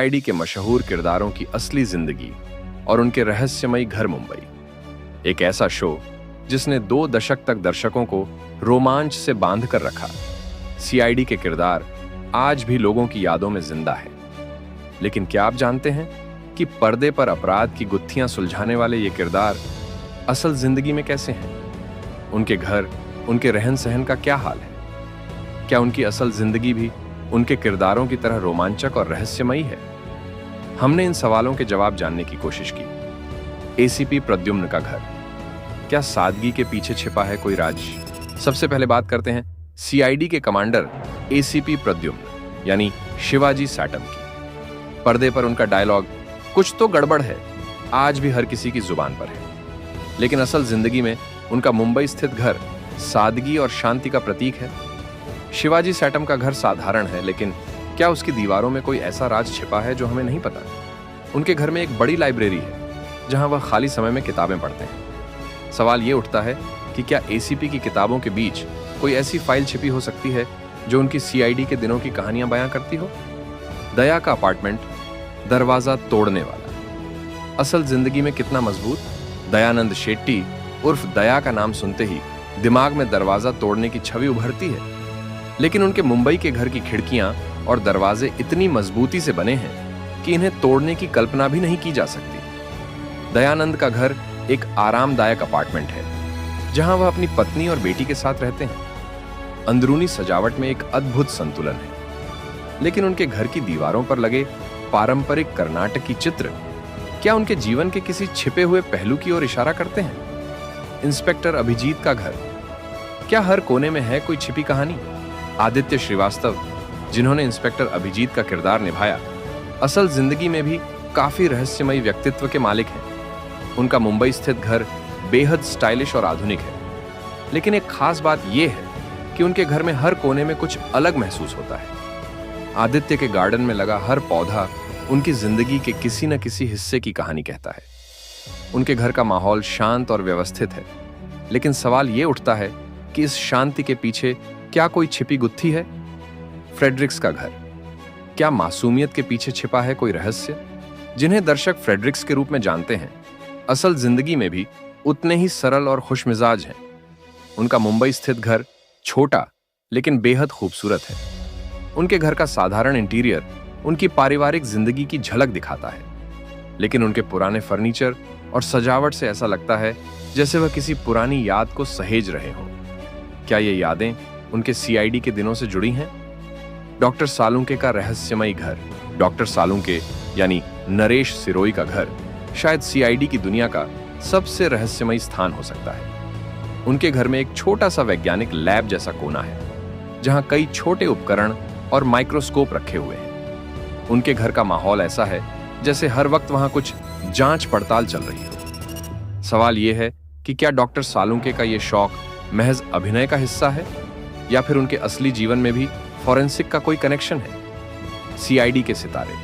CID के मशहूर किरदारों की असली जिंदगी और उनके रहस्यमयी घर मुंबई। एक ऐसा शो जिसने 2 दशक तक दर्शकों को रोमांच से बांध कर रखा। सीआईडी के किरदार आज भी लोगों की यादों में जिंदा है। लेकिन क्या आप जानते हैं कि पर्दे पर अपराध की गुत्थियां सुलझाने वाले ये किरदार असल जिंदगी में कैसे हैं? उनके घर, उनके रहन सहन का क्या हाल है? क्या उनकी असल जिंदगी भी उनके किरदारों की तरह रोमांचक और रहस्यमयी है? हमने इन सवालों के जवाब जानने की कोशिश की। एसीपी प्रद्युम्न का घर, क्या सादगी के पीछे छिपा है कोई राज? सबसे पहले बात करते हैं सीआईडी के कमांडर एसीपी प्रद्युम्न यानी शिवाजी सैटम की। पर्दे पर उनका डायलॉग कुछ तो गड़बड़ है आज भी हर किसी की जुबान पर है, लेकिन असल जिंदगी में उनका मुंबई स्थित घर सादगी और शांति का प्रतीक है। शिवाजी सैटम का घर साधारण है, लेकिन क्या उसकी दीवारों में कोई ऐसा राज छिपा है जो हमें नहीं पता? उनके घर में एक बड़ी लाइब्रेरी है जहां वह खाली समय में किताबें पढ़ते हैं। सवाल ये उठता है कि क्या एसीपी की किताबों के बीच कोई ऐसी फाइल छिपी हो सकती है जो उनकी सीआईडी के दिनों की कहानियां बयां करती हो? दया का अपार्टमेंट, दरवाजा तोड़ने वाला, असल जिंदगी में कितना मजबूत? दयानंद शेट्टी उर्फ दया का नाम सुनते ही दिमाग में दरवाजा तोड़ने की छवि उभरती है, लेकिन उनके मुंबई के घर की खिड़कियां और दरवाजे इतनी मजबूती से बने हैं कि इन्हें तोड़ने की कल्पना भी नहीं की जा सकती। दयानंद का घर एक आरामदायक अपार्टमेंट है जहां वह अपनी पत्नी और बेटी के साथ रहते हैं। अंदरूनी सजावट में एक अद्भुत संतुलन है, लेकिन उनके घर की दीवारों पर लगे पारंपरिक कर्नाटकी चित्र क्या उनके जीवन के किसी छिपे हुए पहलू की ओर इशारा करते हैं? इंस्पेक्टर अभिजीत का घर, क्या हर कोने में है कोई छिपी कहानी? आदित्य श्रीवास्तव, जिन्होंने इंस्पेक्टर अभिजीत का किरदार निभाया, असल जिंदगी में भी काफी रहस्यमयी व्यक्तित्व के मालिक हैं। उनका मुंबई स्थित घर बेहद स्टाइलिश और आधुनिक है, लेकिन एक खास बात यह है कि उनके घर में हर कोने में कुछ अलग महसूस होता है। आदित्य के गार्डन में लगा हर पौधा उनकी जिंदगी के किसी न किसी हिस्से की कहानी कहता है। उनके घर का माहौल शांत और व्यवस्थित है, लेकिन सवाल यह उठता है कि इस शांति के पीछे क्या कोई छिपी गुत्थी है? फ्रेडरिक्स का घर, क्या मासूमियत के पीछे छिपा है कोई रहस्य? जिन्हें दर्शक फ्रेडरिक्स के रूप में जानते हैं, असल जिंदगी में भी उतने ही सरल और खुशमिजाज हैं। उनका मुंबई स्थित घर छोटा लेकिन बेहद खूबसूरत है। उनके घर का साधारण इंटीरियर उनकी पारिवारिक जिंदगी की झलक दिखाता है, लेकिन उनके पुराने फर्नीचर और सजावट से ऐसा लगता है जैसे वह किसी पुरानी याद को सहेज रहे हों। क्या ये यादें उनके सीआईडी के दिनों से जुड़ी हैं? डॉक्टर सालुंके का रहस्यमयी घर, डॉक्टर सालुंके यानी नरेश सिरोई का घर शायद सीआईडी की दुनिया का सबसे रहस्यमयी स्थान हो सकता है। उनके घर में एक छोटा सा वैज्ञानिक लैब जैसा कोना है जहां कई छोटे उपकरण और माइक्रोस्कोप रखे हुए हैं। उनके घर का माहौल ऐसा है जैसे हर वक्त वहां कुछ जांच पड़ताल चल रही हो। सवाल यह है कि क्या डॉक्टर सालुंके का यह शौक महज अभिनय का हिस्सा है या फिर उनके असली जीवन में भी फॉरेंसिक का कोई कनेक्शन है? सीआईडी के सितारे,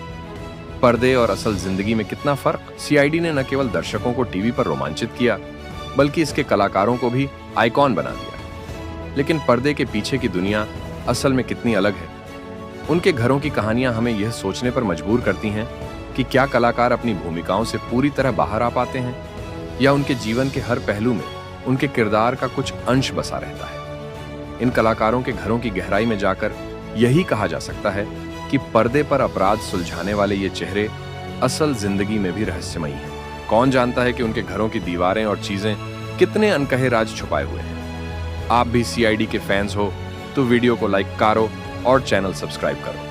पर्दे और असल जिंदगी में कितना फर्क? सीआईडी ने न केवल दर्शकों को टीवी पर रोमांचित किया, बल्कि इसके कलाकारों को भी आइकॉन बना दिया। लेकिन पर्दे के पीछे की दुनिया असल में कितनी अलग है? उनके घरों की कहानियां हमें यह सोचने पर मजबूर करती हैं कि क्या कलाकार अपनी भूमिकाओं से पूरी तरह बाहर आ पाते हैं या उनके जीवन के हर पहलू में उनके किरदार का कुछ अंश बसा रहता है। इन कलाकारों के घरों की गहराई में जाकर यही कहा जा सकता है कि पर्दे पर अपराध सुलझाने वाले ये चेहरे असल जिंदगी में भी रहस्यमयी हैं। कौन जानता है कि उनके घरों की दीवारें और चीजें कितने अनकहे राज छुपाए हुए हैं। आप भी सीआईडी के फैंस हो तो वीडियो को लाइक करो और चैनल सब्सक्राइब करो।